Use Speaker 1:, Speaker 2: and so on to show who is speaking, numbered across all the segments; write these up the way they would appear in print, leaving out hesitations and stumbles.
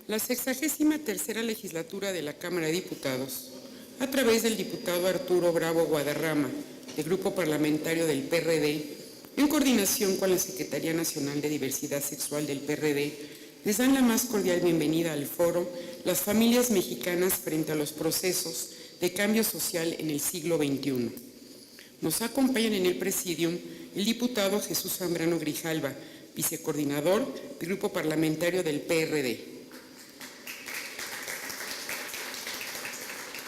Speaker 1: La 63ª legislatura de la Cámara de Diputados, a través del diputado Arturo Bravo Guadarrama, del Grupo Parlamentario del PRD, en coordinación con la Secretaría Nacional de Diversidad Sexual del PRD, les dan la más cordial bienvenida al foro Las familias mexicanas frente a los procesos de cambio social en el siglo XXI. Nos acompañan en el presidium el diputado Jesús Zambrano Grijalva, vicecoordinador del Grupo Parlamentario del PRD.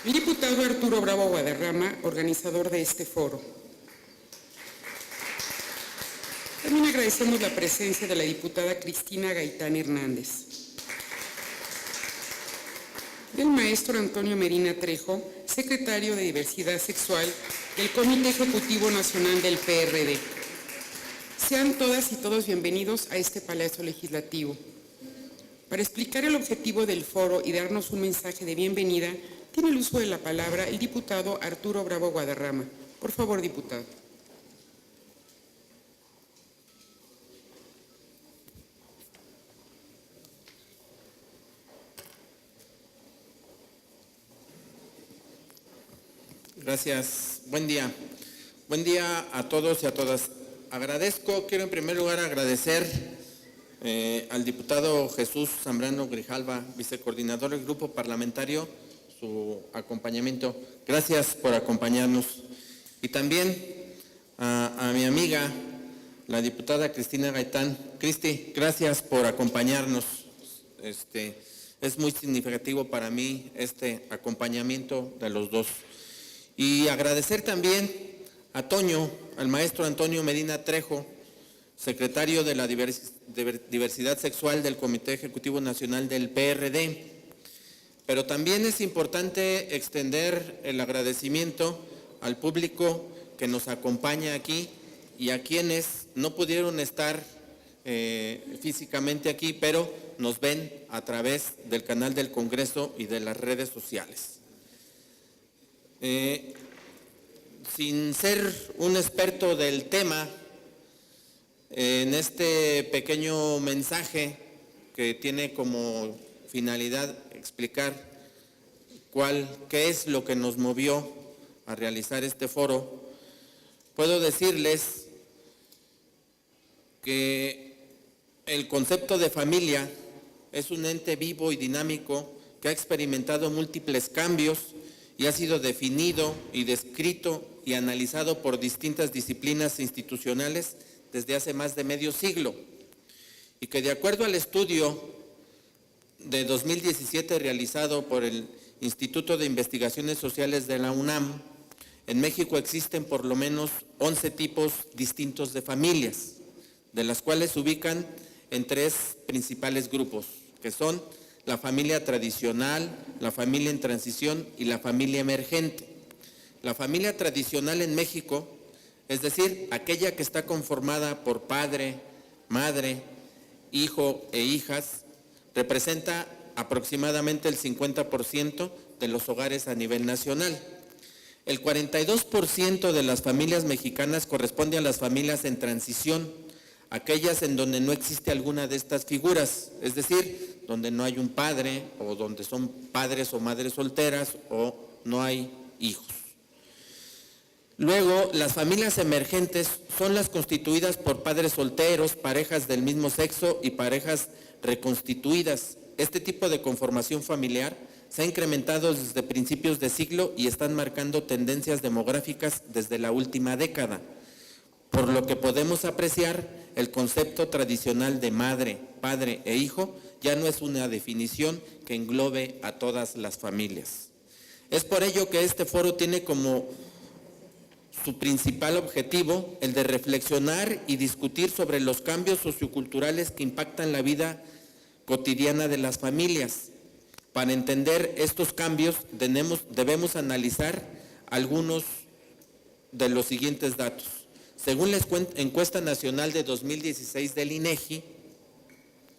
Speaker 1: El diputado Arturo Bravo Guadarrama, organizador de este foro. También agradecemos la presencia de la diputada Cristina Gaitán Hernández. Del maestro Antonio Medina Trejo, secretario de Diversidad Sexual del Comité Ejecutivo Nacional del PRD. Sean todas y todos bienvenidos a este Palacio Legislativo. Para explicar el objetivo del foro y darnos un mensaje de bienvenida, tiene el uso de la palabra el diputado Arturo Bravo Guadarrama. Por favor, diputado.
Speaker 2: Gracias. Buen día. Buen día a todos y a todas. Quiero en primer lugar agradecer al diputado Jesús Zambrano Grijalva, vicecoordinador del Grupo Parlamentario, su acompañamiento. Gracias por acompañarnos. Y también a mi amiga, la diputada Cristina Gaitán. Cristi, gracias por acompañarnos. Es muy significativo para mí este acompañamiento de los dos. Y agradecer también a Toño, al maestro Antonio Medina Trejo, secretario de la Diversidad Sexual del Comité Ejecutivo Nacional del PRD. Pero también es importante extender el agradecimiento al público que nos acompaña aquí y a quienes no pudieron estar físicamente aquí, pero nos ven a través del canal del Congreso y de las redes sociales. Sin ser un experto del tema, en este pequeño mensaje que tiene como finalidad explicar qué es lo que nos movió a realizar este foro, puedo decirles que el concepto de familia es un ente vivo y dinámico que ha experimentado múltiples cambios y ha sido definido y descrito y analizado por distintas disciplinas institucionales desde hace más de medio siglo, y que de acuerdo al estudio de 2017 realizado por el Instituto de Investigaciones Sociales de la UNAM, en México existen por lo menos 11 tipos distintos de familias, de las cuales se ubican en 3 principales grupos, que son la familia tradicional, la familia en transición y la familia emergente. La familia tradicional en México, es decir, aquella que está conformada por padre, madre, hijo e hijas, representa aproximadamente el 50% de los hogares a nivel nacional. El 42% de las familias mexicanas corresponde a las familias en transición, aquellas en donde no existe alguna de estas figuras, es decir, donde no hay un padre o donde son padres o madres solteras o no hay hijos. Luego, las familias emergentes son las constituidas por padres solteros, parejas del mismo sexo y parejas reconstituidas. Este tipo de conformación familiar se ha incrementado desde principios de siglo y están marcando tendencias demográficas desde la última década, por lo que podemos apreciar el concepto tradicional de madre, padre e hijo ya no es una definición que englobe a todas las familias. Es por ello que este foro tiene como su principal objetivo el de reflexionar y discutir sobre los cambios socioculturales que impactan la vida cotidiana de las familias. Para entender estos cambios debemos analizar algunos de los siguientes datos. Según la encuesta nacional de 2016 del INEGI,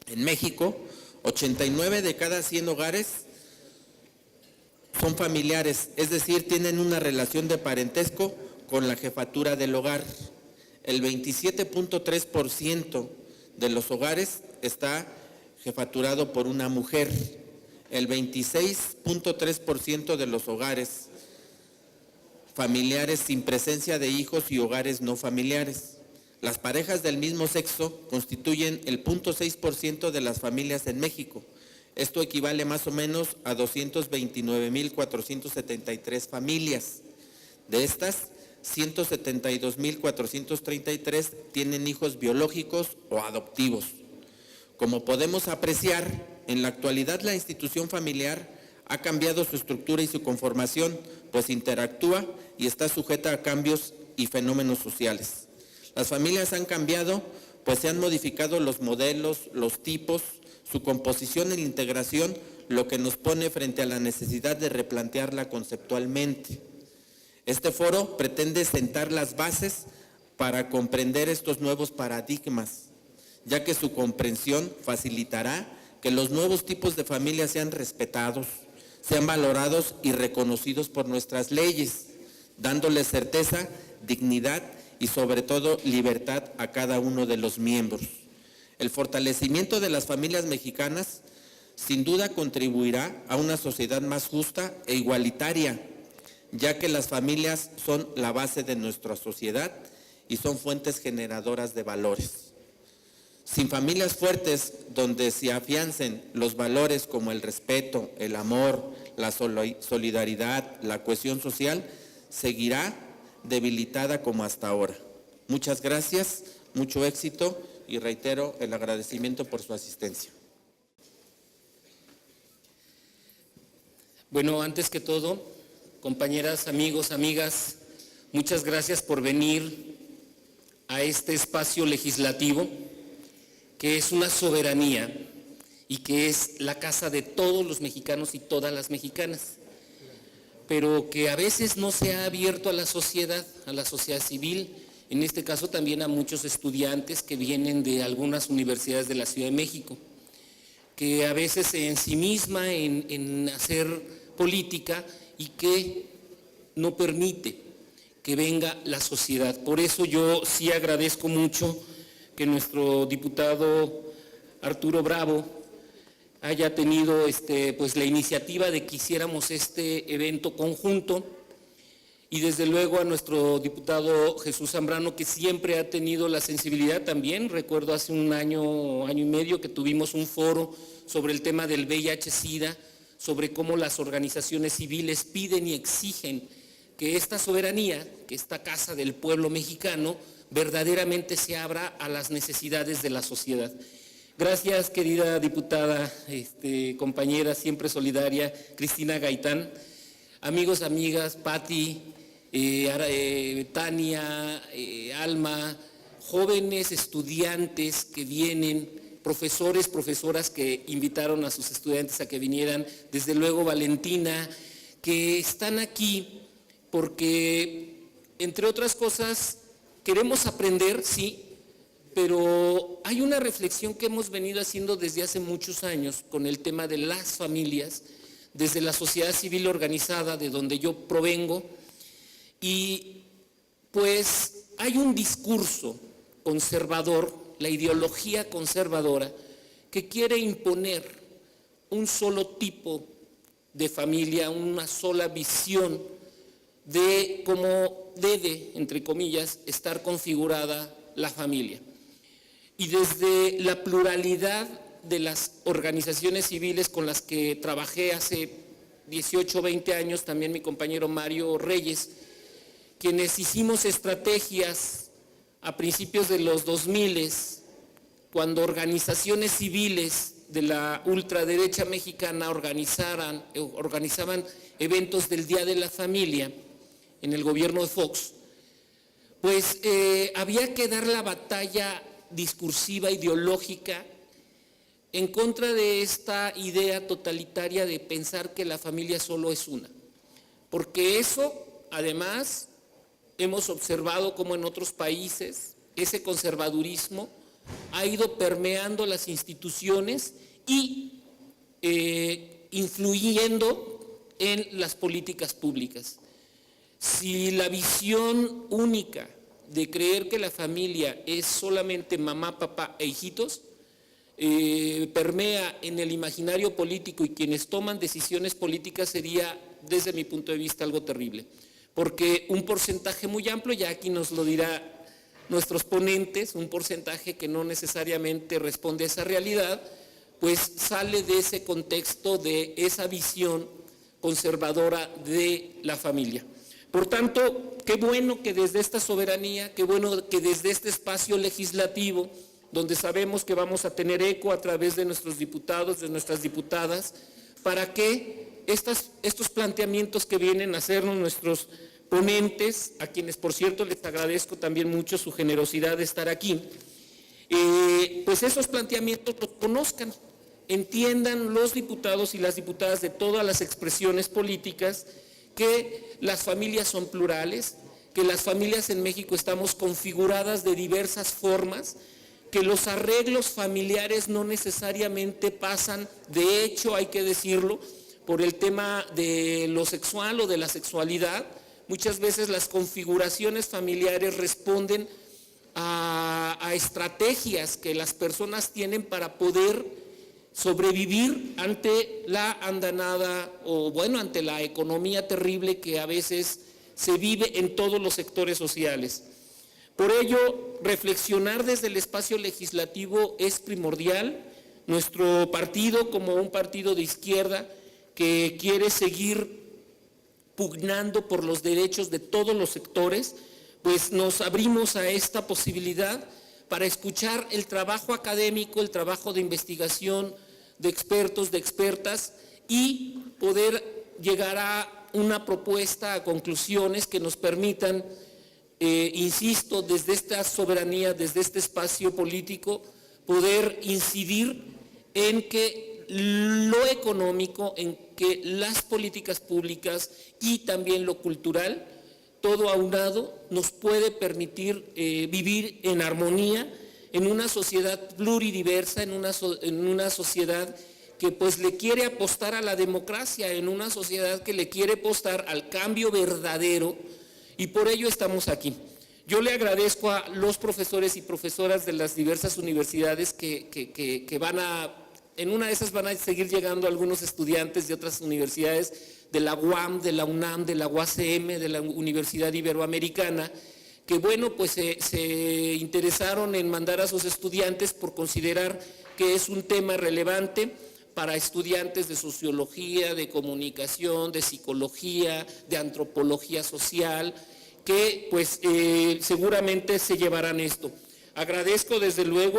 Speaker 2: en México, 89 de cada 100 hogares son familiares, es decir, tienen una relación de parentesco con la jefatura del hogar. El 27.3% de los hogares está jefaturado por una mujer. El 26.3% de los hogares familiares sin presencia de hijos y hogares no familiares. Las parejas del mismo sexo constituyen el 0.6% de las familias en México. Esto equivale más o menos a 229.473 familias. De estas, 172.433 tienen hijos biológicos o adoptivos. Como podemos apreciar, en la actualidad la institución familiar ha cambiado su estructura y su conformación, pues interactúa y está sujeta a cambios y fenómenos sociales. Las familias han cambiado, pues se han modificado los modelos, los tipos, su composición e integración, lo que nos pone frente a la necesidad de replantearla conceptualmente. Este foro pretende sentar las bases para comprender estos nuevos paradigmas, ya que su comprensión facilitará que los nuevos tipos de familias sean respetados, sean valorados y reconocidos por nuestras leyes, dándoles certeza, dignidad y sobre todo libertad a cada uno de los miembros. El fortalecimiento de las familias mexicanas sin duda contribuirá a una sociedad más justa e igualitaria, ya que las familias son la base de nuestra sociedad y son fuentes generadoras de valores. Sin familias fuertes donde se afiancen los valores como el respeto, el amor, la solidaridad, la cohesión social, seguirá debilitada como hasta ahora. Muchas gracias, mucho éxito y reitero el agradecimiento por su asistencia.
Speaker 3: Bueno, antes que todo, compañeras, amigos, amigas, muchas gracias por venir a este espacio legislativo que es una soberanía y que es la casa de todos los mexicanos y todas las mexicanas, pero que a veces no se ha abierto a la sociedad civil, en este caso también a muchos estudiantes que vienen de algunas universidades de la Ciudad de México, que a veces se ensimisma en hacer política y que no permite que venga la sociedad. Por eso yo sí agradezco mucho que nuestro diputado Arturo Bravo haya tenido pues la iniciativa de que hiciéramos este evento conjunto, y desde luego a nuestro diputado Jesús Zambrano, que siempre ha tenido la sensibilidad también. Recuerdo hace un año y medio que tuvimos un foro sobre el tema del VIH-Sida, sobre cómo las organizaciones civiles piden y exigen que esta soberanía, que esta casa del pueblo mexicano, verdaderamente se abra a las necesidades de la sociedad. Gracias, querida diputada, compañera siempre solidaria, Cristina Gaitán. Amigos, amigas, Patti, Tania, Alma, jóvenes estudiantes que vienen, profesores, profesoras que invitaron a sus estudiantes a que vinieran, desde luego Valentina, que están aquí porque, entre otras cosas, queremos aprender, sí, pero hay una reflexión que hemos venido haciendo desde hace muchos años con el tema de las familias, desde la sociedad civil organizada, de donde yo provengo, y pues hay un discurso conservador, la ideología conservadora, que quiere imponer un solo tipo de familia, una sola visión de cómo debe, entre comillas, estar configurada la familia. Y desde la pluralidad de las organizaciones civiles con las que trabajé hace 18 o 20 años, también mi compañero Mario Reyes, quienes hicimos estrategias a principios de los 2000, cuando organizaciones civiles de la ultraderecha mexicana organizaban eventos del Día de la Familia en el gobierno de Fox, pues había que dar la batalla discursiva, ideológica, en contra de esta idea totalitaria de pensar que la familia solo es una. Porque eso, además, hemos observado como en otros países, ese conservadurismo ha ido permeando las instituciones y influyendo en las políticas públicas. Si la visión única de creer que la familia es solamente mamá, papá e hijitos, permea en el imaginario político y quienes toman decisiones políticas sería, desde mi punto de vista, algo terrible. Porque un porcentaje muy amplio, ya aquí nos lo dirá nuestros ponentes, un porcentaje que no necesariamente responde a esa realidad, pues sale de ese contexto, de esa visión conservadora de la familia. Por tanto, qué bueno que desde esta soberanía, qué bueno que desde este espacio legislativo, donde sabemos que vamos a tener eco a través de nuestros diputados, de nuestras diputadas, para que estos planteamientos que vienen a hacernos nuestros ponentes, a quienes por cierto les agradezco también mucho su generosidad de estar aquí, pues esos planteamientos los conozcan, entiendan los diputados y las diputadas de todas las expresiones políticas que las familias son plurales, que las familias en México estamos configuradas de diversas formas, que los arreglos familiares no necesariamente pasan, de hecho hay que decirlo, por el tema de lo sexual o de la sexualidad. Muchas veces las configuraciones familiares responden a estrategias que las personas tienen para poder sobrevivir ante la andanada o bueno, ante la economía terrible que a veces se vive en todos los sectores sociales. Por ello, reflexionar desde el espacio legislativo es primordial. Nuestro partido, como un partido de izquierda que quiere seguir pugnando por los derechos de todos los sectores, pues nos abrimos a esta posibilidad para escuchar el trabajo académico, el trabajo de investigación de expertos, de expertas y poder llegar a una propuesta, a conclusiones que nos permitan, insisto, desde esta soberanía, desde este espacio político, poder incidir en que lo económico, en que las políticas públicas y también lo cultural, todo aunado, nos puede permitir vivir en armonía en una sociedad pluridiversa, en una sociedad que pues le quiere apostar a la democracia, en una sociedad que le quiere apostar al cambio verdadero, y por ello estamos aquí. Yo le agradezco a los profesores y profesoras de las diversas universidades que van a, en una de esas van a seguir llegando algunos estudiantes de otras universidades, de la UAM, de la UNAM, de la UACM, de la Universidad Iberoamericana, que bueno, pues se interesaron en mandar a sus estudiantes por considerar que es un tema relevante para estudiantes de sociología, de comunicación, de psicología, de antropología social, que pues seguramente se llevarán esto. Agradezco desde luego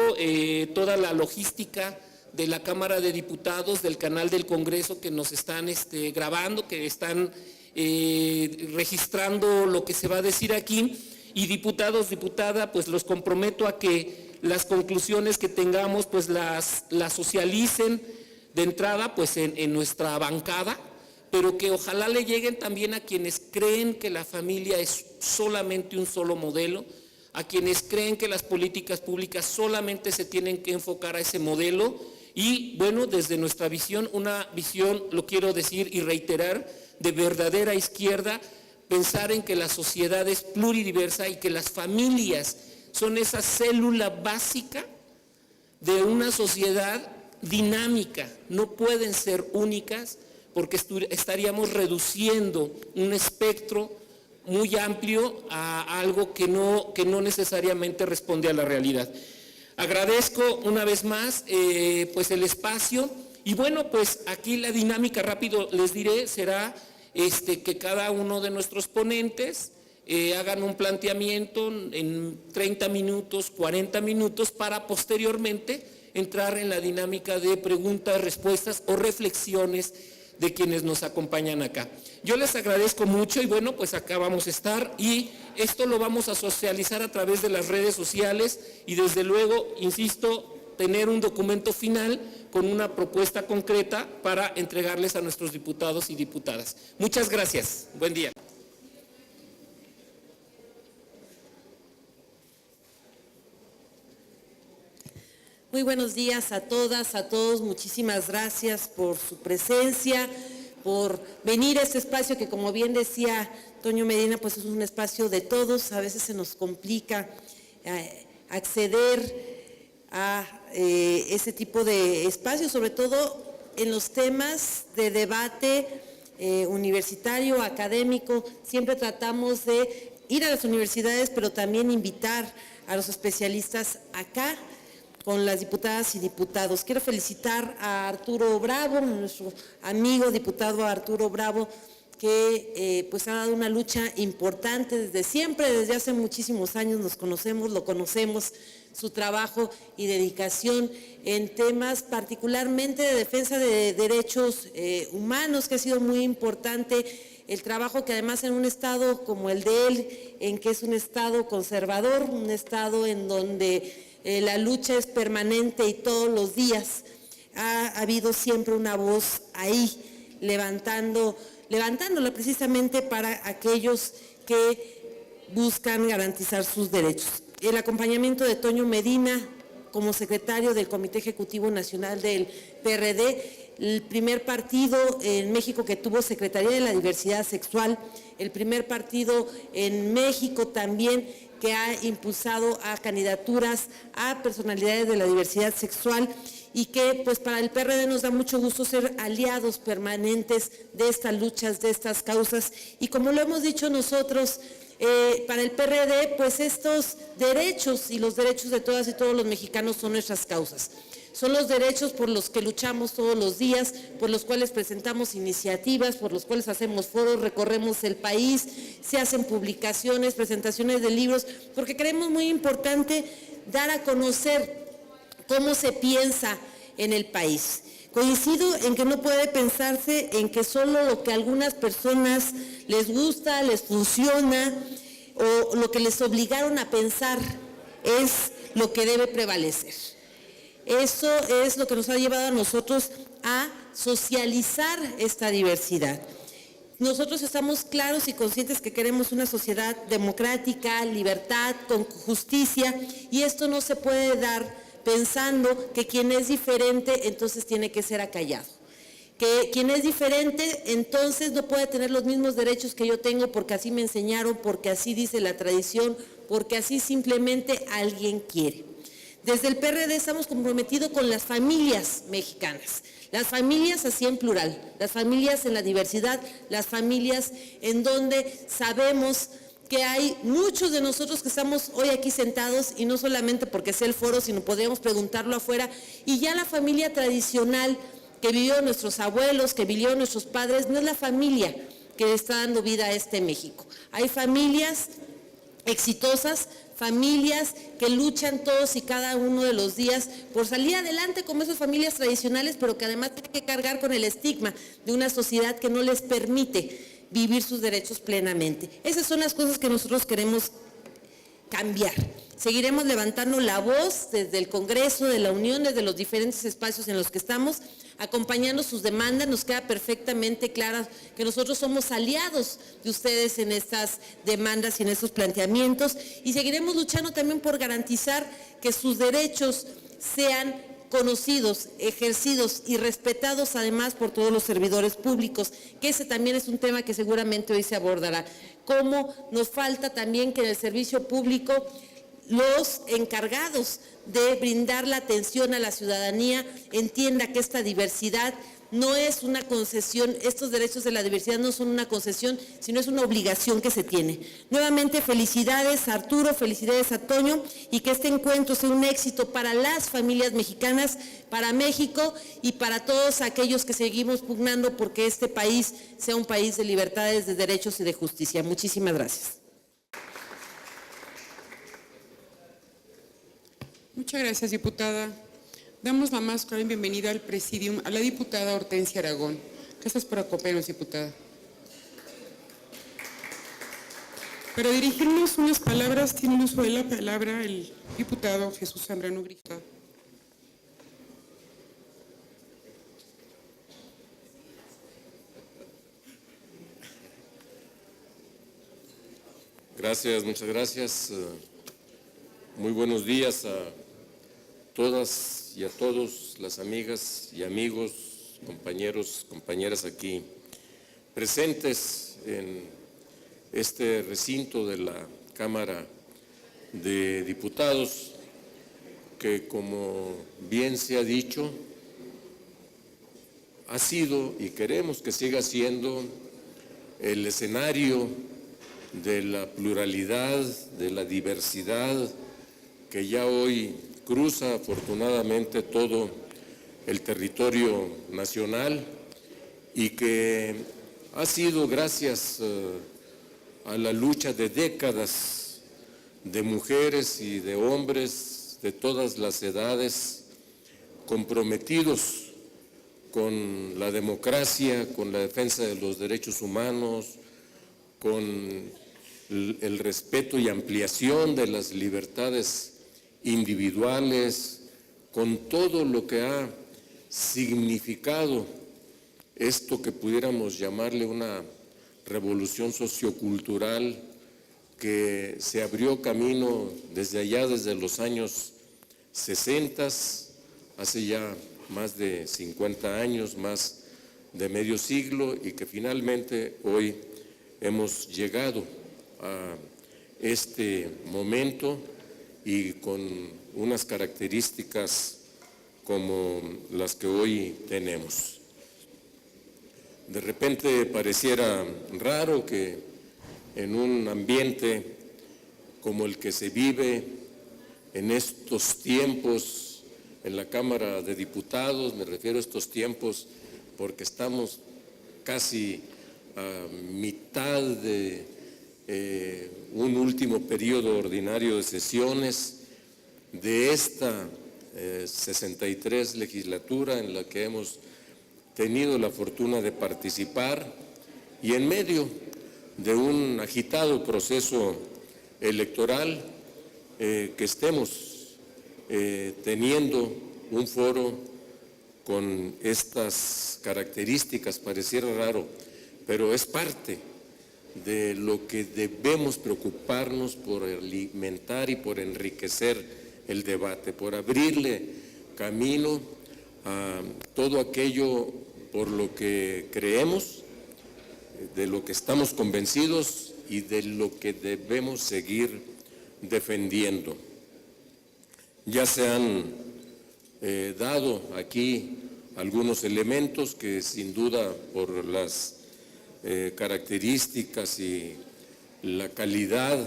Speaker 3: toda la logística de la Cámara de Diputados, del canal del Congreso que nos están grabando, que están registrando lo que se va a decir aquí. Y diputados, diputada, pues los comprometo a que las conclusiones que tengamos pues las socialicen de entrada pues en nuestra bancada, pero que ojalá le lleguen también a quienes creen que la familia es solamente un solo modelo, a quienes creen que las políticas públicas solamente se tienen que enfocar a ese modelo y bueno, desde nuestra visión, una visión, lo quiero decir y reiterar, de verdadera izquierda, pensar en que la sociedad es pluridiversa y que las familias son esa célula básica de una sociedad dinámica, no pueden ser únicas porque estaríamos reduciendo un espectro muy amplio a algo que no necesariamente responde a la realidad. Agradezco una vez más pues el espacio y bueno, pues aquí la dinámica, rápido les diré, será que cada uno de nuestros ponentes hagan un planteamiento en 30 minutos, 40 minutos para posteriormente entrar en la dinámica de preguntas, respuestas o reflexiones de quienes nos acompañan acá. Yo les agradezco mucho y bueno, pues acá vamos a estar y esto lo vamos a socializar a través de las redes sociales y desde luego, insisto, tener un documento final con una propuesta concreta para entregarles a nuestros diputados y diputadas. Muchas gracias. Buen día.
Speaker 4: Muy buenos días a todas, a todos. Muchísimas gracias por su presencia, por venir a este espacio que, como bien decía Toño Medina, pues es un espacio de todos. A veces se nos complica acceder a ese tipo de espacios, sobre todo en los temas de debate universitario, académico. Siempre tratamos de ir a las universidades, pero también invitar a los especialistas acá con las diputadas y diputados. Quiero felicitar a Arturo Bravo, nuestro amigo diputado Arturo Bravo, que pues ha dado una lucha importante desde siempre, desde hace muchísimos años nos conocemos, lo conocemos, su trabajo y dedicación en temas particularmente de defensa de derechos humanos, que ha sido muy importante el trabajo que además en un estado como el de él, en que es un estado conservador, un estado en donde la lucha es permanente y todos los días ha habido siempre una voz ahí levantándola precisamente para aquellos que buscan garantizar sus derechos. El acompañamiento de Toño Medina como secretario del Comité Ejecutivo Nacional del PRD, el primer partido en México que tuvo Secretaría de la Diversidad Sexual, el primer partido en México también que ha impulsado a candidaturas a personalidades de la diversidad sexual y que pues para el PRD nos da mucho gusto ser aliados permanentes de estas luchas, de estas causas y como lo hemos dicho nosotros, para el PRD pues estos derechos y los derechos de todas y todos los mexicanos son nuestras causas. Son los derechos por los que luchamos todos los días, por los cuales presentamos iniciativas, por los cuales hacemos foros, recorremos el país, se hacen publicaciones, presentaciones de libros, porque creemos muy importante dar a conocer cómo se piensa en el país. Coincido en que no puede pensarse en que solo lo que a algunas personas les gusta, les funciona, o lo que les obligaron a pensar es lo que debe prevalecer. Eso es lo que nos ha llevado a nosotros a socializar esta diversidad. Nosotros estamos claros y conscientes que queremos una sociedad democrática, libertad, con justicia, y esto no se puede dar pensando que quien es diferente entonces tiene que ser acallado. Que quien es diferente entonces no puede tener los mismos derechos que yo tengo porque así me enseñaron, porque así dice la tradición, porque así simplemente alguien quiere. Desde el PRD estamos comprometidos con las familias mexicanas, las familias así en plural, las familias en la diversidad, las familias en donde sabemos que hay muchos de nosotros que estamos hoy aquí sentados y no solamente porque sea el foro, sino podríamos preguntarlo afuera, y ya la familia tradicional que vivió nuestros abuelos, que vivió nuestros padres, no es la familia que le está dando vida a este México. Hay familias exitosas, familias que luchan todos y cada uno de los días por salir adelante como esas familias tradicionales, pero que además tienen que cargar con el estigma de una sociedad que no les permite vivir sus derechos plenamente. Esas son las cosas que nosotros queremos cambiar. Seguiremos levantando la voz desde el Congreso, de la Unión, desde los diferentes espacios en los que estamos, acompañando sus demandas. Nos queda perfectamente claro que nosotros somos aliados de ustedes en estas demandas y en estos planteamientos y seguiremos luchando también por garantizar que sus derechos sean conocidos, ejercidos y respetados además por todos los servidores públicos, que ese también es un tema que seguramente hoy se abordará. Cómo nos falta también que en el servicio público los encargados de brindar la atención a la ciudadanía entienda que esta diversidad no es una concesión, estos derechos de la diversidad no son una concesión, sino es una obligación que se tiene. Nuevamente, felicidades a Arturo, felicidades a Toño, y que este encuentro sea un éxito para las familias mexicanas, para México y para todos aquellos que seguimos pugnando porque este país sea un país de libertades, de derechos y de justicia. Muchísimas gracias.
Speaker 1: Muchas gracias, diputada. Damos la más cordial bienvenida al Presidium a la diputada Hortensia Aragón. Gracias por acompañarnos, diputada. Para dirigirnos unas palabras, tiene el uso de la palabra el diputado Jesús Zambrano Grija.
Speaker 5: Gracias, muchas gracias. Muy buenos días a todas y a todos, las amigas y amigos, compañeros, compañeras aquí presentes en este recinto de la Cámara de Diputados. que, como bien se ha dicho, ha sido y queremos que siga siendo el escenario de la pluralidad, de la diversidad que ya hoy cruza afortunadamente todo el territorio nacional y que ha sido gracias a la lucha de décadas de mujeres y de hombres de todas las edades comprometidos con la democracia, con la defensa de los derechos humanos, con el respeto y ampliación de las libertades individuales, con todo lo que ha significado esto que pudiéramos llamarle una revolución sociocultural que se abrió camino desde allá, desde los años 60, hace ya más de 50 años, más de medio siglo, y que finalmente hoy hemos llegado a este momento y con unas características como las que hoy tenemos. De repente pareciera raro que en un ambiente como el que se vive en estos tiempos en la Cámara de Diputados, me refiero a estos tiempos porque estamos casi a mitad de un último periodo ordinario de sesiones de esta 63 legislatura en la que hemos tenido la fortuna de participar, y en medio de un agitado proceso electoral que estemos teniendo un foro con estas características. Pareciera raro, pero es parte de lo que debemos preocuparnos por alimentar y por enriquecer el debate, por abrirle camino a todo aquello por lo que creemos, de lo que estamos convencidos y de lo que debemos seguir defendiendo. Ya se han dado aquí algunos elementos que sin duda por las características y la calidad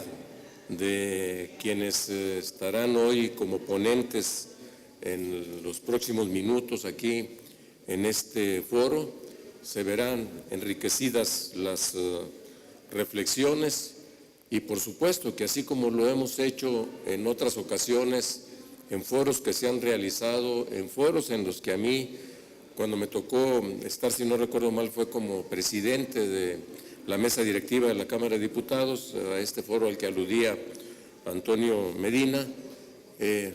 Speaker 5: de quienes estarán hoy como ponentes en los próximos minutos aquí en este foro, se verán enriquecidas las reflexiones y por supuesto que así como lo hemos hecho en otras ocasiones, en foros que se han realizado, en foros en los que a mí, cuando me tocó estar, si no recuerdo mal, fue como presidente de la mesa directiva de la Cámara de Diputados, a este foro al que aludía Antonio Medina,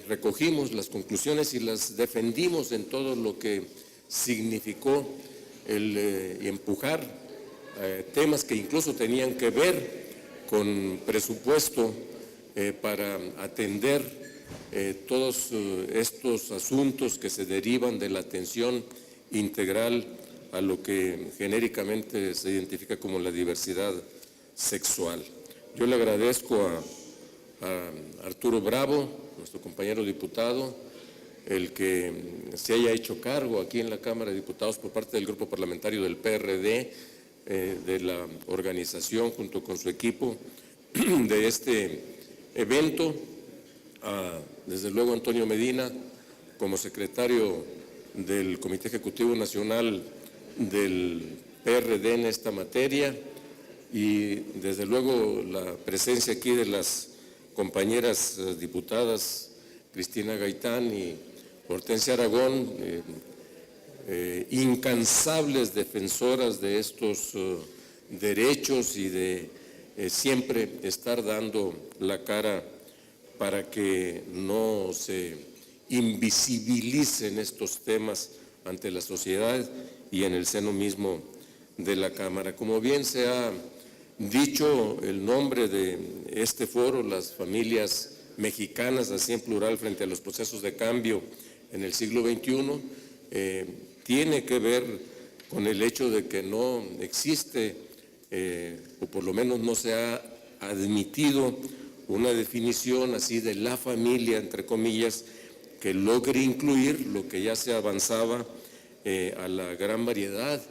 Speaker 5: recogimos las conclusiones y las defendimos en todo lo que significó el empujar temas que incluso tenían que ver con presupuesto para atender todos estos asuntos que se derivan de la atención integral a lo que genéricamente se identifica como la diversidad sexual. Yo le agradezco a Arturo Bravo, nuestro compañero diputado, el que se haya hecho cargo aquí en la Cámara de Diputados por parte del Grupo Parlamentario del PRD, de la organización junto con su equipo de este evento, desde luego Antonio Medina como secretario del Comité Ejecutivo Nacional del PRD en esta materia, y desde luego la presencia aquí de las compañeras diputadas Cristina Gaitán y Hortensia Aragón, incansables defensoras de estos derechos y de siempre estar dando la cara para que no se invisibilicen estos temas ante la sociedad y en el seno mismo de la Cámara. Como bien se ha dicho, el nombre de este foro, las familias mexicanas, así en plural, frente a los procesos de cambio en el siglo XXI, tiene que ver con el hecho de que no existe, o por lo menos no se ha admitido una definición así de la familia, entre comillas, que logre incluir lo que ya se avanzaba a la gran variedad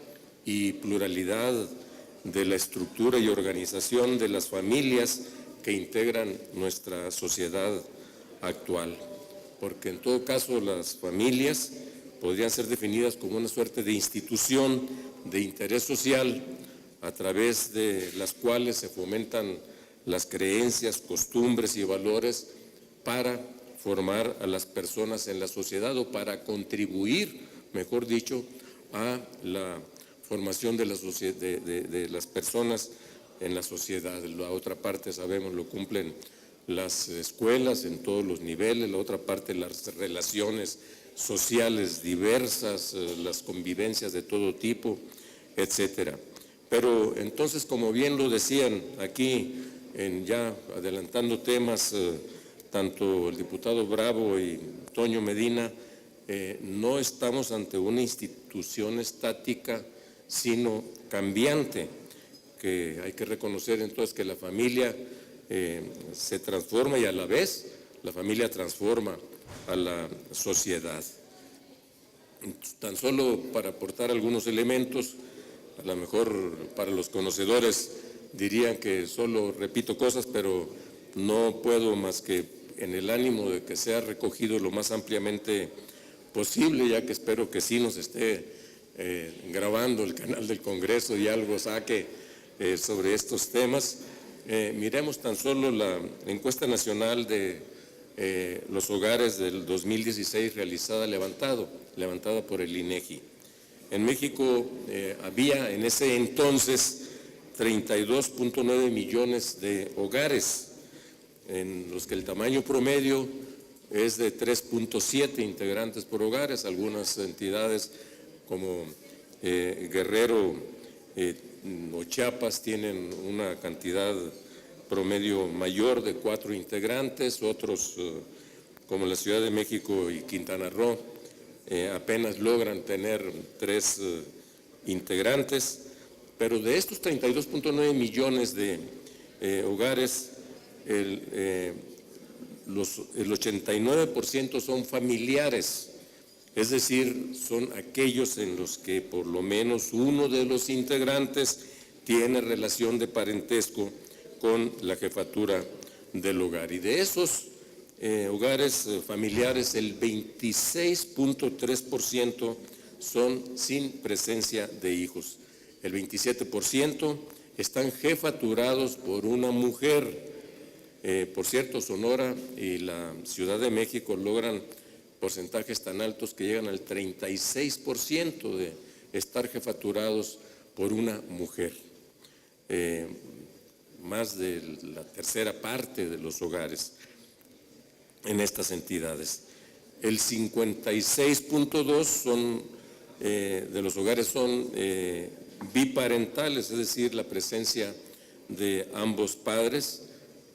Speaker 5: y pluralidad de la estructura y organización de las familias que integran nuestra sociedad actual. Porque en todo caso las familias podrían ser definidas como una suerte de institución de interés social a través de las cuales se fomentan las creencias, costumbres y valores para formar a las personas en la sociedad o para contribuir, mejor dicho, a la formación de las personas en la sociedad. La otra parte, sabemos, lo cumplen las escuelas en todos los niveles, la otra parte las relaciones sociales diversas, las convivencias de todo tipo, etcétera. Pero entonces, como bien lo decían aquí, ya adelantando temas, tanto el diputado Bravo y Toño Medina, no estamos ante una institución estática, sino cambiante, que hay que reconocer entonces que la familia se transforma y a la vez la familia transforma a la sociedad. Tan solo para aportar algunos elementos, a lo mejor para los conocedores dirían que solo repito cosas, pero no puedo más que en el ánimo de que sea recogido lo más ampliamente posible, ya que espero que sí nos esté grabando el canal del Congreso y algo saque sobre estos temas. Miremos tan solo la encuesta nacional de los hogares del 2016 levantada por el INEGI. En México había en ese entonces 32.9 millones de hogares, en los que el tamaño promedio es de 3.7 integrantes por hogares. Algunas entidades como Guerrero o Chiapas tienen una cantidad promedio mayor de 4 integrantes, otros como la Ciudad de México y Quintana Roo apenas logran tener 3 integrantes, pero de estos 32.9 millones de hogares, el 89% son familiares, es decir, son aquellos en los que por lo menos uno de los integrantes tiene relación de parentesco con la jefatura del hogar. Y de esos hogares familiares, el 26.3% son sin presencia de hijos. El 27% están jefaturados por una mujer. Por cierto, Sonora y la Ciudad de México logran porcentajes tan altos que llegan al 36% de estar jefaturados por una mujer. Más de la tercera parte de los hogares en estas entidades. El 56.2% de los hogares son biparentales, es decir, la presencia de ambos padres.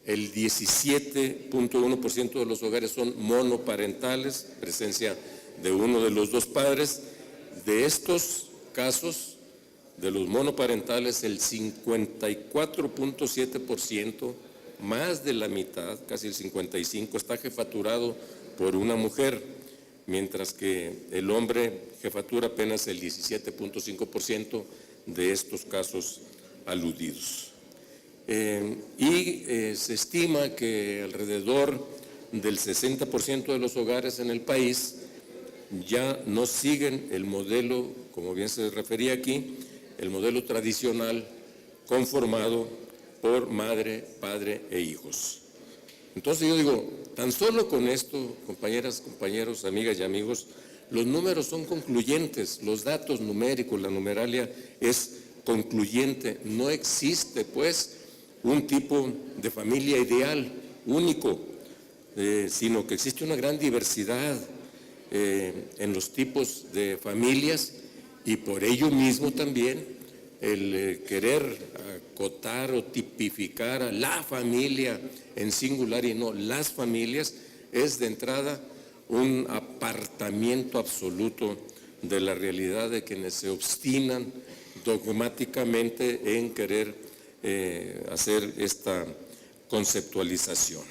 Speaker 5: El 17.1% de los hogares son monoparentales, presencia de uno de los dos padres. De estos casos, de los monoparentales, el 54.7%, más de la mitad, casi el 55%, está jefaturado por una mujer, mientras que el hombre jefatura apenas el 17.5% de estos casos aludidos. Se estima que alrededor del 60% de los hogares en el país ya no siguen el modelo, como bien se refería aquí, el modelo tradicional conformado por madre, padre e hijos. Entonces yo digo, tan solo con esto, compañeras, compañeros, amigas y amigos, los números son concluyentes, los datos numéricos, la numeralia es concluyente. No existe, pues, un tipo de familia ideal, único, sino que existe una gran diversidad en los tipos de familias, y por ello mismo también el querer acotar o tipificar a la familia en singular y no las familias es de entrada un apartamiento absoluto de la realidad de quienes se obstinan dogmáticamente en querer hacer esta conceptualización.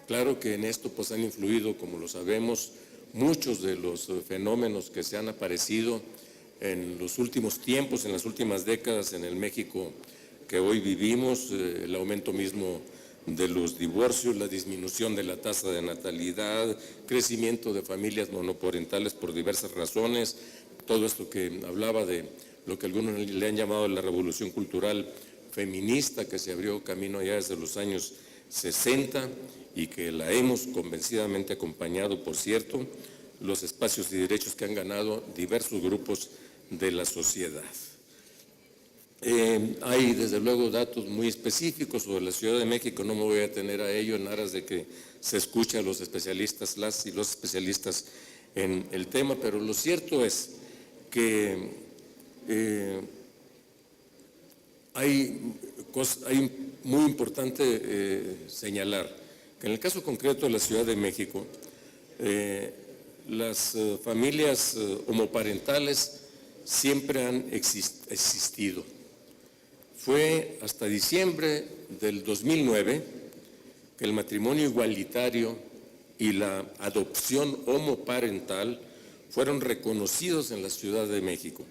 Speaker 5: Claro que en esto pues han influido, como lo sabemos, muchos de los fenómenos que se han aparecido en los últimos tiempos, en las últimas décadas en el México que hoy vivimos, el aumento mismo de los divorcios, la disminución de la tasa de natalidad, crecimiento de familias monoparentales por diversas razones, todo esto que hablaba de lo que algunos le han llamado la revolución cultural feminista, que se abrió camino ya desde los años 60 y que la hemos convencidamente acompañado, por cierto, los espacios y derechos que han ganado diversos grupos de la sociedad. Hay desde luego datos muy específicos sobre la Ciudad de México, no me voy a atener a ello en aras de que se escuche a los especialistas, las y los especialistas en el tema, pero lo cierto es que hay muy importante señalar que en el caso concreto de la Ciudad de México, las familias homoparentales siempre han existido. Fue hasta diciembre del 2009 que el matrimonio igualitario y la adopción homoparental fueron reconocidos en la Ciudad de México.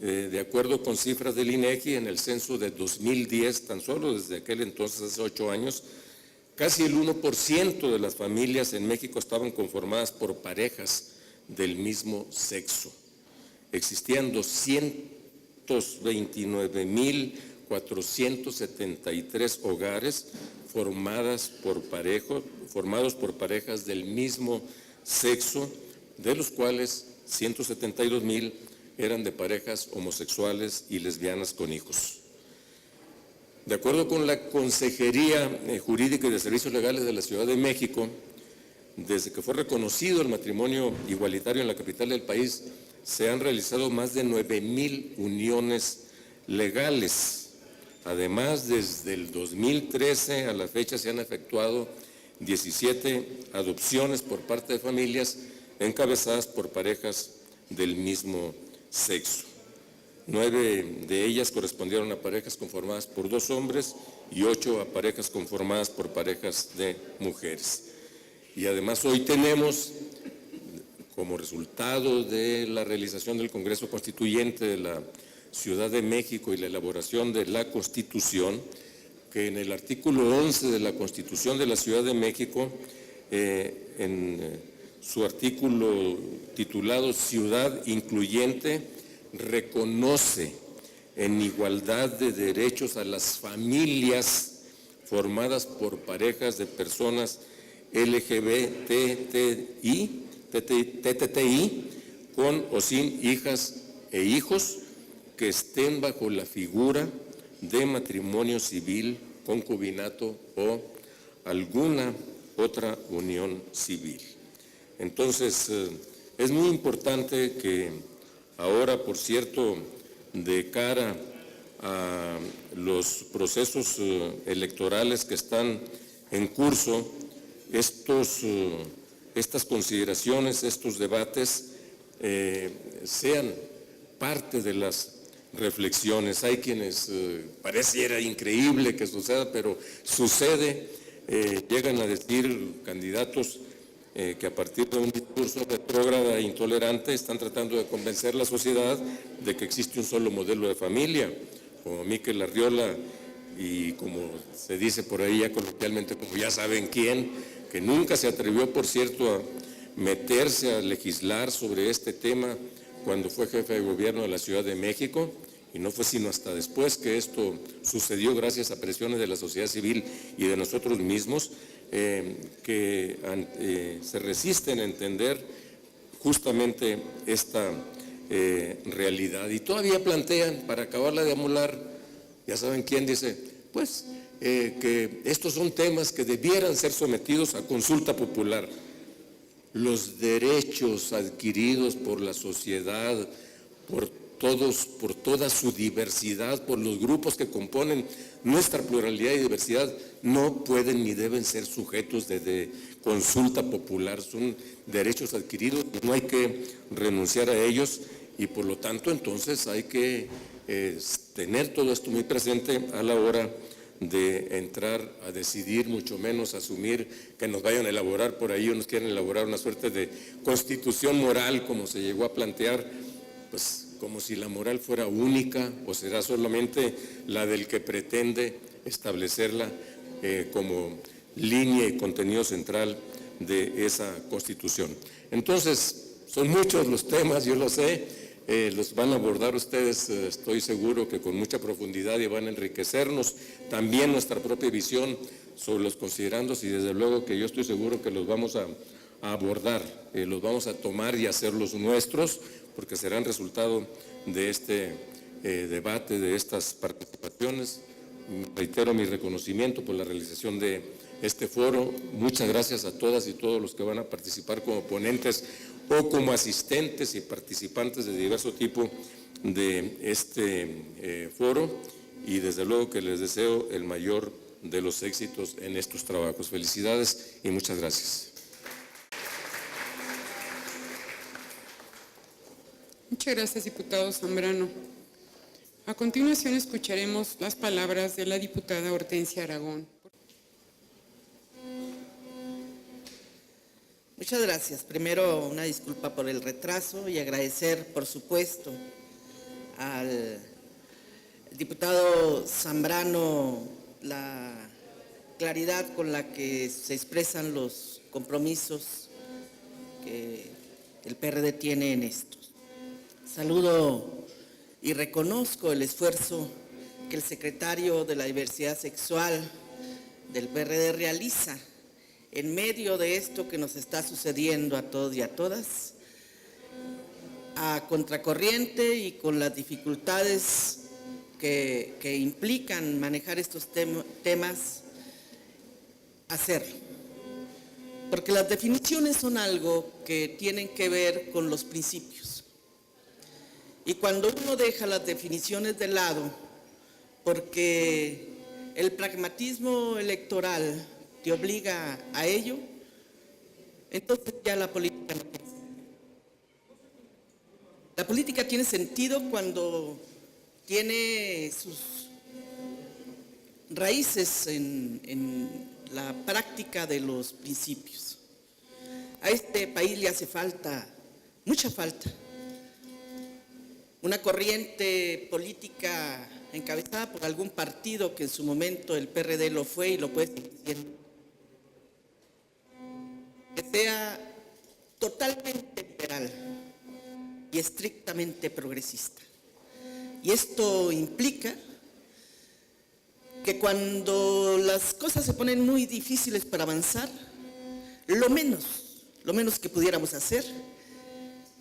Speaker 5: De acuerdo con cifras del INEGI, en el censo de 2010, tan solo desde aquel entonces, hace 8 años, casi el 1% de las familias en México estaban conformadas por parejas del mismo sexo. Existían 229.473 hogares formados por parejas del mismo sexo, de los cuales 172.000 eran de parejas homosexuales y lesbianas con hijos. De acuerdo con la Consejería Jurídica y de Servicios Legales de la Ciudad de México, desde que fue reconocido el matrimonio igualitario en la capital del país, se han realizado más de 9,000 uniones legales. Además, desde el 2013 a la fecha se han efectuado 17 adopciones por parte de familias encabezadas por parejas del mismo sexo. 9 de ellas correspondieron a parejas conformadas por 2 hombres y 8 a parejas conformadas por parejas de mujeres. Y además hoy tenemos, como resultado de la realización del Congreso Constituyente de la Ciudad de México y la elaboración de la Constitución, que en el artículo 11 de la Constitución de la Ciudad de México, en su artículo titulado Ciudad Incluyente, reconoce en igualdad de derechos a las familias formadas por parejas de personas LGBTI, con o sin hijas e hijos que estén bajo la figura de matrimonio civil, concubinato o alguna otra unión civil. Entonces, es muy importante que ahora, por cierto, de cara a los procesos electorales que están en curso, estas consideraciones, estos debates sean parte de las reflexiones. Hay quienes pareciera increíble que suceda, pero sucede. Llegan a decir candidatos que a partir de un discurso retrógrada e intolerante están tratando de convencer a la sociedad de que existe un solo modelo de familia, como Mikel Arriola y como se dice por ahí ya coloquialmente, como ya saben quién, que nunca se atrevió, por cierto, a meterse a legislar sobre este tema cuando fue jefe de gobierno de la Ciudad de México, y no fue sino hasta después que esto sucedió gracias a presiones de la sociedad civil y de nosotros mismos, que se resisten a entender justamente esta realidad. Y todavía plantean, para acabarla de amolar, ya saben quién dice, pues que estos son temas que debieran ser sometidos a consulta popular. Los derechos adquiridos por la sociedad, por toda su diversidad, por los grupos que componen nuestra pluralidad y diversidad, no pueden ni deben ser sujetos de consulta popular. Son derechos adquiridos y no hay que renunciar a ellos, y por lo tanto entonces hay que tener todo esto muy presente a la hora de entrar a decidir, mucho menos asumir que nos vayan a elaborar por ahí o nos quieren elaborar una suerte de constitución moral, como se llegó a plantear, pues como si la moral fuera única o será solamente la del que pretende establecerla como línea y contenido central de esa constitución. Entonces, son muchos los temas, yo lo sé. Los van a abordar ustedes, estoy seguro que con mucha profundidad, y van a enriquecernos también nuestra propia visión sobre los considerandos, y desde luego que yo estoy seguro que los vamos a abordar, los vamos a tomar y hacerlos nuestros, porque serán resultado de este debate, de estas participaciones. Reitero mi reconocimiento por la realización de este foro. Muchas gracias a todas y todos los que van a participar como ponentes o como asistentes y participantes de diverso tipo de este foro, y desde luego que les deseo el mayor de los éxitos en estos trabajos. Felicidades y muchas gracias.
Speaker 1: Muchas gracias, diputado Zambrano. A continuación escucharemos las palabras de la diputada Hortensia Aragón.
Speaker 6: Muchas gracias. Primero, una disculpa por el retraso y agradecer, por supuesto, al diputado Zambrano la claridad con la que se expresan los compromisos que el PRD tiene en esto. Saludo y reconozco el esfuerzo que el secretario de la Diversidad Sexual del PRD realiza en medio de esto que nos está sucediendo a todos y a todas, a contracorriente y con las dificultades que implican manejar estos temas, hacerlo. Porque las definiciones son algo que tienen que ver con los principios. Y cuando uno deja las definiciones de lado, porque el pragmatismo electoral te obliga a ello, entonces ya la política no tiene sentido. La política tiene sentido cuando tiene sus raíces en la práctica de los principios. A este país le hace falta, mucha falta, una corriente política encabezada por algún partido que en su momento el PRD lo fue y lo puede seguir siendo, que sea totalmente liberal y estrictamente progresista. Y esto implica que cuando las cosas se ponen muy difíciles para avanzar, lo menos que pudiéramos hacer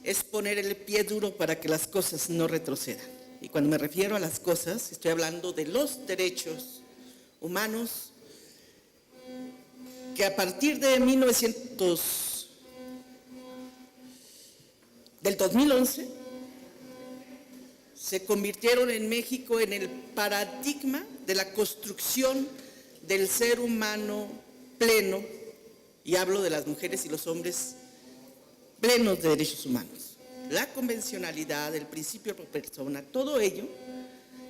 Speaker 6: es poner el pie duro para que las cosas no retrocedan. Y cuando me refiero a las cosas, estoy hablando de los derechos humanos que a partir de del 2011 se convirtieron en México en el paradigma de la construcción del ser humano pleno, y hablo de las mujeres y los hombres plenos de derechos humanos. La convencionalidad, el principio por persona, todo ello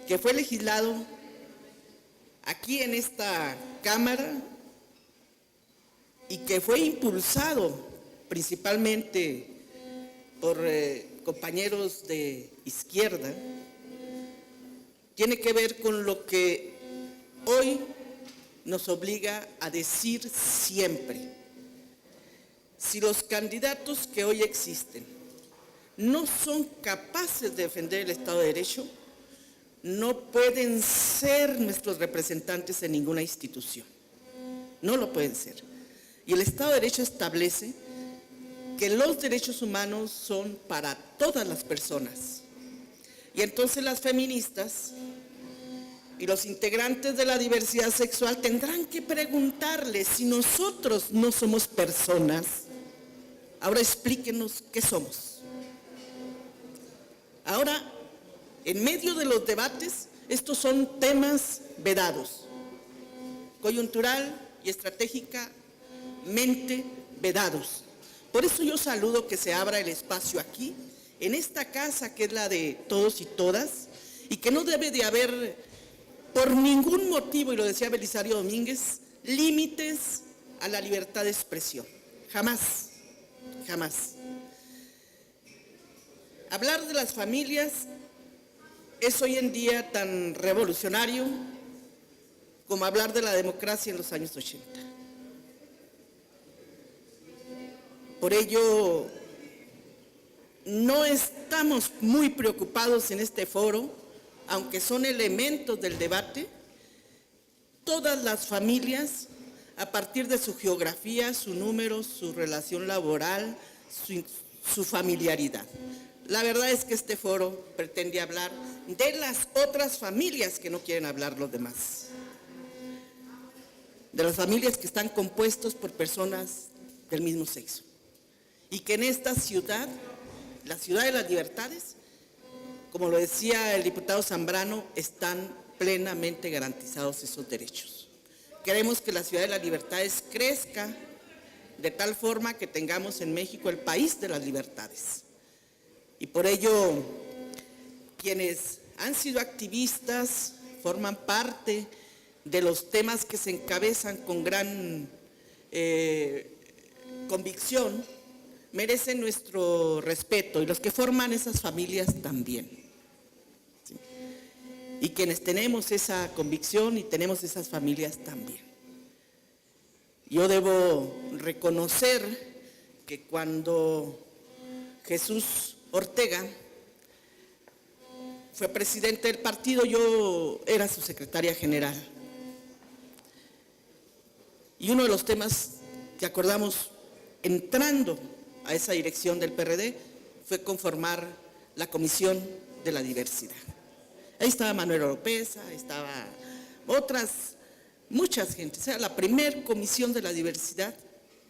Speaker 6: que fue legislado aquí en esta Cámara y que fue impulsado principalmente por compañeros de izquierda, tiene que ver con lo que hoy nos obliga a decir siempre. Si los candidatos que hoy existen no son capaces de defender el Estado de Derecho, no pueden ser nuestros representantes en ninguna institución. No lo pueden ser. Y el Estado de Derecho establece que los derechos humanos son para todas las personas. Y entonces las feministas y los integrantes de la diversidad sexual tendrán que preguntarle: si nosotros no somos personas, ahora explíquenos qué somos. Ahora, en medio de los debates, estos son temas vedados, coyuntural y estratégicamente vedados. Por eso yo saludo que se abra el espacio aquí, en esta casa que es la de todos y todas, y que no debe de haber por ningún motivo, y lo decía Belisario Domínguez, límites a la libertad de expresión. Jamás, jamás. Hablar de las familias es hoy en día tan revolucionario como hablar de la democracia en los años 80. Por ello, no estamos muy preocupados en este foro, aunque son elementos del debate, todas las familias, a partir de su geografía, su número, su relación laboral, su familiaridad. La verdad es que este foro pretende hablar de las otras familias que no quieren hablar los demás, de las familias que están compuestos por personas del mismo sexo, y que en esta ciudad, la ciudad de las libertades, como lo decía el diputado Zambrano, están plenamente garantizados esos derechos. Queremos que la ciudad de las libertades crezca de tal forma que tengamos en México el país de las libertades. Y por ello, quienes han sido activistas, forman parte de los temas que se encabezan con gran convicción, merecen nuestro respeto, y los que forman esas familias también. ¿Sí? Y quienes tenemos esa convicción y tenemos esas familias también. Yo debo reconocer que cuando Jesús Ortega fue presidente del partido, yo era su secretaria general. Y uno de los temas que acordamos entrando a esa dirección del PRD fue conformar la Comisión de la Diversidad. Ahí estaba Manuel Oropesa, estaba muchas gentes. Era la primer comisión de la diversidad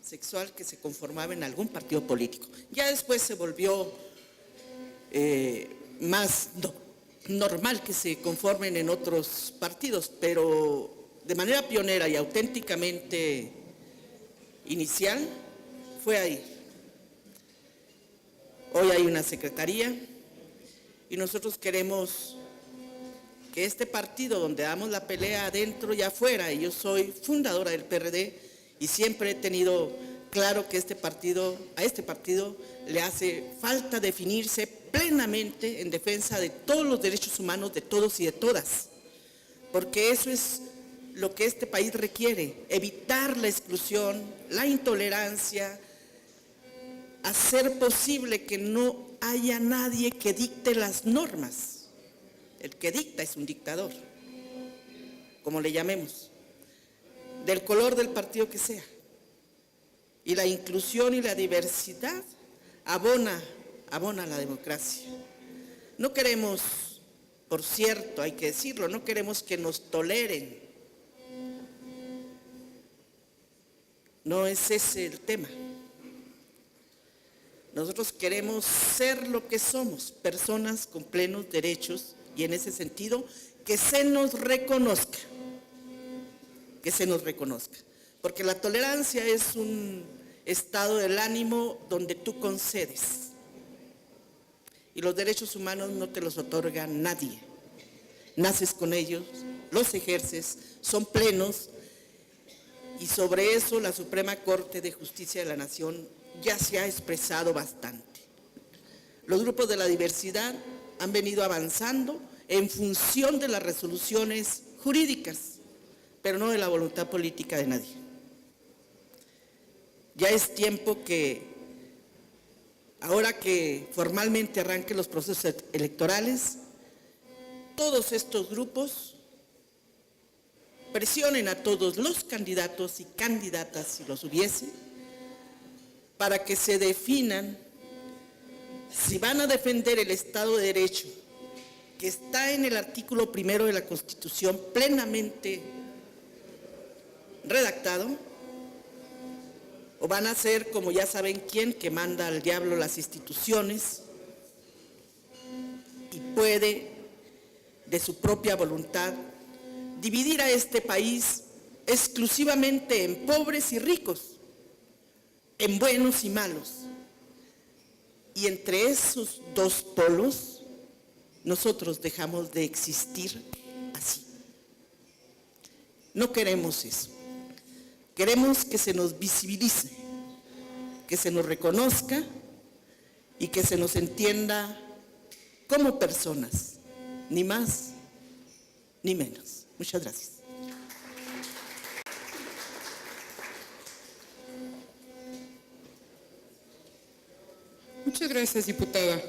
Speaker 6: sexual que se conformaba en algún partido político. Ya después se volvió más normal que se conformen en otros partidos, pero de manera pionera y auténticamente inicial fue ahí. Hoy hay una secretaría y nosotros queremos que este partido, donde damos la pelea adentro y afuera, y yo soy fundadora del PRD y siempre he tenido claro que a este partido le hace falta definirse plenamente en defensa de todos los derechos humanos de todos y de todas, porque eso es lo que este país requiere: evitar la exclusión, la intolerancia, hacer posible que no haya nadie que dicte las normas. El que dicta es un dictador, como le llamemos, del color del partido que sea. Y la inclusión y la diversidad abona la democracia. No queremos, por cierto, hay que decirlo, no queremos que nos toleren. No es ese el tema. Nosotros queremos ser lo que somos, personas con plenos derechos, y en ese sentido, que se nos reconozca, porque la tolerancia es un estado del ánimo donde tú concedes, y los derechos humanos no te los otorga nadie, naces con ellos, los ejerces, son plenos, y sobre eso la Suprema Corte de Justicia de la Nación ya se ha expresado bastante. Los grupos de la diversidad han venido avanzando en función de las resoluciones jurídicas, pero no de la voluntad política de nadie. Ya es tiempo que, ahora que formalmente arranquen los procesos electorales, todos estos grupos presionen a todos los candidatos y candidatas, si los hubiese, para que se definan si van a defender el Estado de Derecho, que está en el artículo 1 de la Constitución plenamente redactado, o van a ser, como ya saben quién, que manda al diablo las instituciones y puede, de su propia voluntad, dividir a este país exclusivamente en pobres y ricos, en buenos y malos. Y entre esos dos polos, nosotros dejamos de existir así. No queremos eso. Queremos que se nos visibilice, que se nos reconozca y que se nos entienda como personas, ni más ni menos. Muchas gracias.
Speaker 1: Muchas gracias, diputada.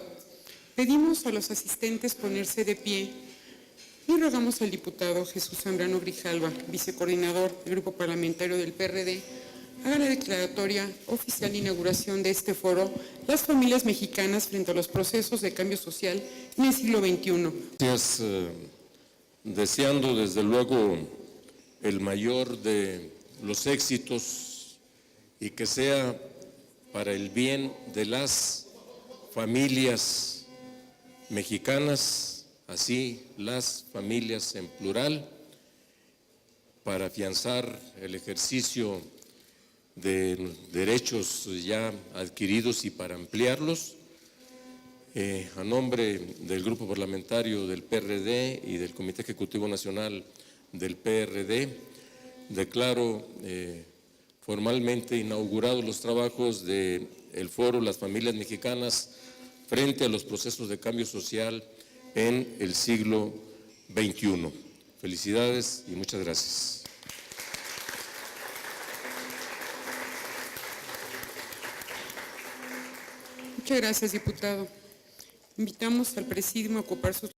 Speaker 1: Pedimos a los asistentes ponerse de pie y rogamos al diputado Jesús Zambrano Grijalva, vicecoordinador del Grupo Parlamentario del PRD, haga la declaratoria oficial de inauguración de este foro, Las familias mexicanas frente a los procesos de cambio social en el siglo XXI.
Speaker 5: Gracias, deseando desde luego el mayor de los éxitos y que sea para el bien de las familias mexicanas, así las familias en plural, para afianzar el ejercicio de derechos ya adquiridos y para ampliarlos. A nombre del Grupo Parlamentario del PRD y del Comité Ejecutivo Nacional del PRD, declaro formalmente inaugurados los trabajos del Foro Las Familias Mexicanas frente a los procesos de cambio social en el siglo XXI. Felicidades y muchas gracias.
Speaker 1: Muchas gracias, diputado. Invitamos al presidium a ocupar sus